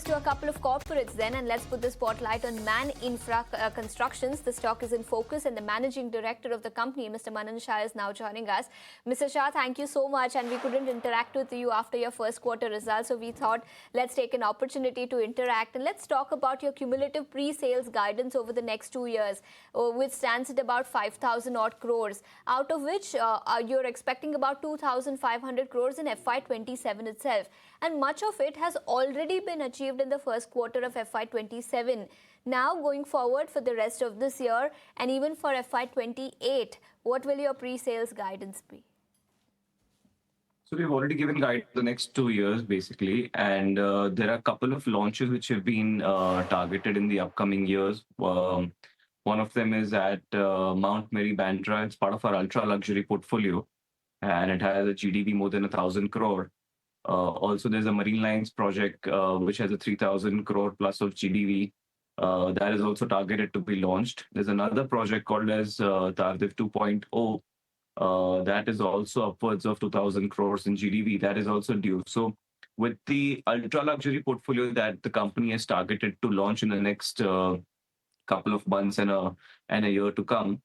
focus to a couple of corporates then, and let's put the spotlight on Mann Infra Constructions. The stock is in focus, and the managing director of the company, Mr. Manan Shah, is now joining us. Mr. Shah, thank you so much, and we couldn't interact with you after your first quarter results, so we thought let's take an opportunity to interact, and let's talk about your cumulative pre-sales guidance over the next 2 years, which stands at about 5,000 odd crores, out of which you're expecting about 2,500 crores in FY27 itself. And much of it has already been achieved in the first quarter of FY27. Now, going forward for the rest of this year and even for FY28, what will your pre-sales guidance be? So we've already given guide for the next 2 years, basically, and there are a couple of launches which have been targeted in the upcoming years. One of them is at Mount Mary, Bandra. It's part of our ultra-luxury portfolio, and it has a GDV more than 1,000 crore. Also, there's a Marine Lines project which has a 3,000 crore plus of GDV. That is also targeted to be launched. There's another project called as Tardiv 2.0. That is also upwards of 2,000 crores in GDV. That is also due. So with the ultra-luxury portfolio that the company has targeted to launch in the next couple of months and a year to come,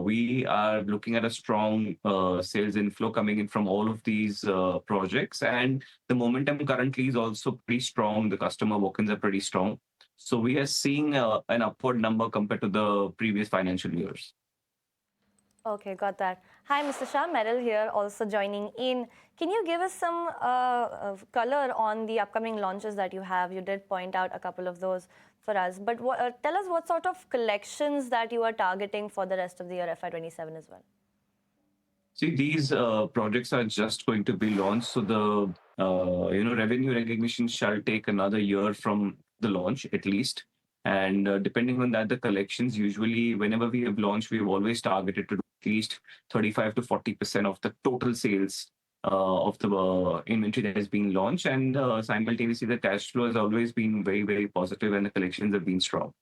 we are looking at a strong sales inflow coming in from all of these projects, and the momentum currently is also pretty strong. The customer walk-ins are pretty strong. So we are seeing an upward number compared to the previous financial years. Okay, got that. Hi, Mr. Shah, Meryl here, also joining in. Can you give us some color on the upcoming launches that you have? You did point out a couple of those for us, but tell us what sort of collections that you are targeting for the rest of the year, FY27 as well. See, these projects are just going to be launched, so the revenue recognition shall take another year from the launch at least. And depending on that, the collections usually, whenever we have launched, we've always targeted to do at least 35 to 40% of the total sales of the inventory that has been launched. And simultaneously, the cash flow has always been very, very positive, and the collections have been strong.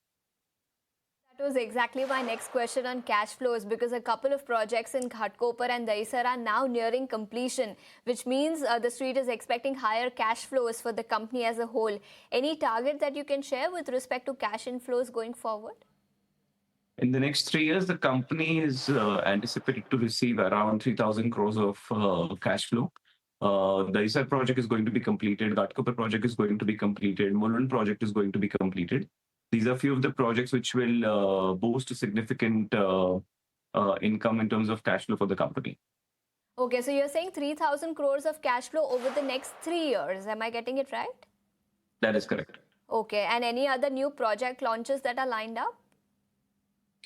That was exactly my next question on cash flows, because a couple of projects in Ghatkopar and Dahisar are now nearing completion, which means the street is expecting higher cash flows for the company as a whole. Any target that you can share with respect to cash inflows going forward? In the next 3 years, the company is anticipated to receive around 3,000 crores of cash flow. The Dahisar project is going to be completed. Ghatkopar project is going to be completed. Mulund project is going to be completed. These are a few of the projects which will boost a significant income in terms of cash flow for the company. Okay, so you're saying 3,000 crores of cash flow over the next 3 years. Am I getting it right? That is correct. Okay, and any other new project launches that are lined up?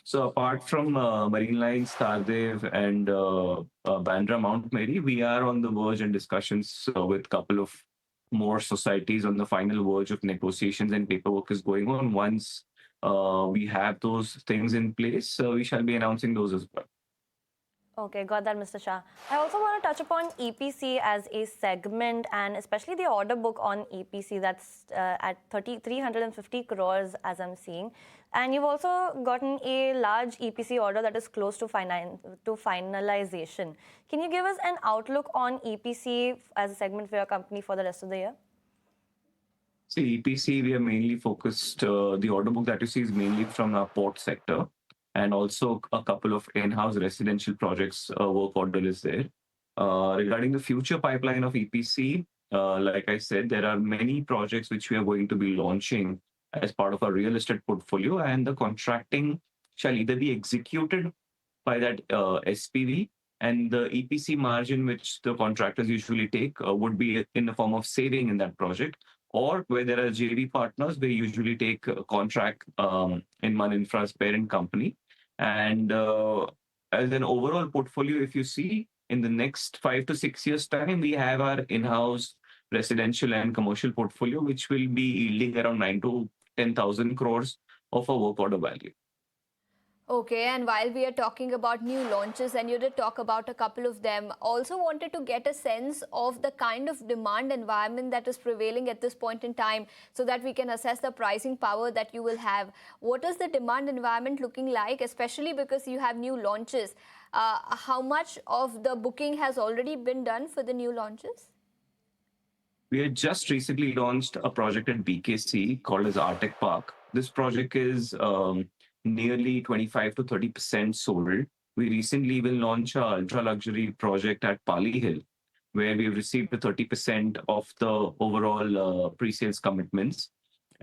So apart from Marine Lines, Tardiv, and Bandra, Mount Mary, we are on the verge and discussions with a couple of more societies on the final verge of negotiations, and paperwork is going on. Once we have those things in place, we shall be announcing those as well. Okay, got that, Mr. Shah. I also want to touch upon EPC as a segment, and especially the order book on EPC that's at 350 crores as I'm seeing. And you've also gotten a large EPC order that is close to finalization. Can you give us an outlook on EPC as a segment for your company for the rest of the year? See, EPC, we are mainly focused, the order book that you see is mainly from our port sector, and also a couple of in-house residential projects work order is there. Regarding the future pipeline of EPC, like I said, there are many projects which we are going to be launching as part of our real estate portfolio, and the contracting shall either be executed by that SPV, and the EPC margin which the contractors usually take would be in the form of saving in that project, or where there are JV partners, they usually take a contract in Mann Infra's parent company. And as an overall portfolio, if you see, in the next 5 to 6 years' time, we have our in-house residential and commercial portfolio, which will be yielding around 9 to 10,000 crores of a work order value. Okay, and while we are talking about new launches, and you did talk about a couple of them, also wanted to get a sense of the kind of demand environment that is prevailing at this point in time, so that we can assess the pricing power that you will have. What is the demand environment looking like, especially because you have new launches? How much of the booking has already been done for the new launches? We had just recently launched a project at BKC called as Artec Park. This project is nearly 25 to 30% sold. We recently will launch our ultra luxury project at Pali Hill, where we've received the 30% of the overall pre-sales commitments.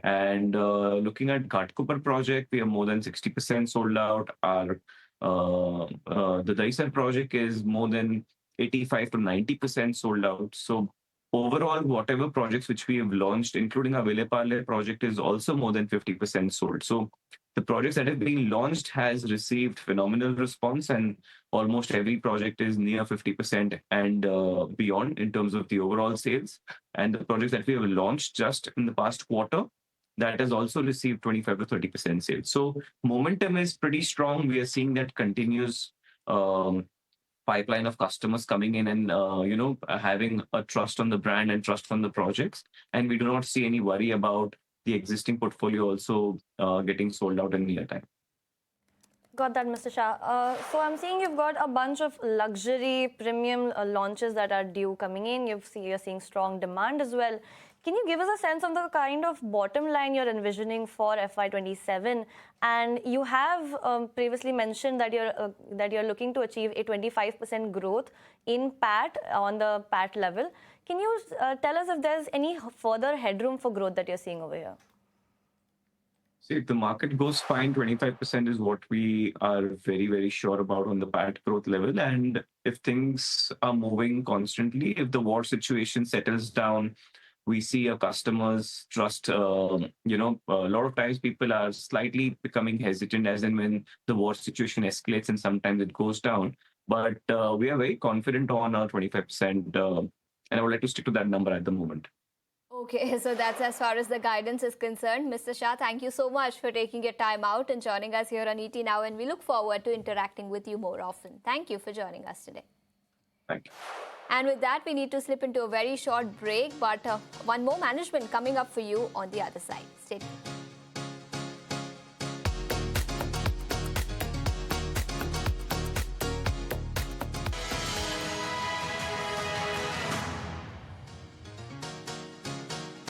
And looking at Ghatkopar project, we are more than 60% sold out. Our the Daisar project is more than 85 to 90% sold out. So overall, whatever projects which we have launched, including our Vileparle project, is also more than 50% sold. So the projects that have been launched has received phenomenal response, and almost every project is near 50% and beyond in terms of the overall sales. And the projects that we have launched just in the past quarter, that has also received 25 to 30% sales. So momentum is pretty strong. We are seeing that continuous pipeline of customers coming in and having a trust on the brand and trust on the projects. And we do not see any worry about the existing portfolio also getting sold out in near time. Got that, Mr. Shah. So I'm seeing you've got a bunch of luxury premium launches that are due coming in. You're seeing strong demand as well. Can you give us a sense of the kind of bottom line you're envisioning for FY27? And you have previously mentioned that you're looking to achieve a 25% growth in PAT on the PAT level. Can you tell us if there's any further headroom for growth that you're seeing over here? See, if the market goes fine, 25% is what we are very, very sure about on the PAT growth level. And if things are moving constantly, if the war situation settles down, we see our customers trust, a lot of times people are slightly becoming hesitant as in when the war situation escalates and sometimes it goes down. But we are very confident on our 25%. And I would like to stick to that number at the moment. Okay, so that's as far as the guidance is concerned. Mr. Shah, thank you so much for taking your time out and joining us here on ET Now, and we look forward to interacting with you more often. Thank you for joining us today. Thank you. And with that, we need to slip into a very short break, but one more management coming up for you on the other side. Stay tuned.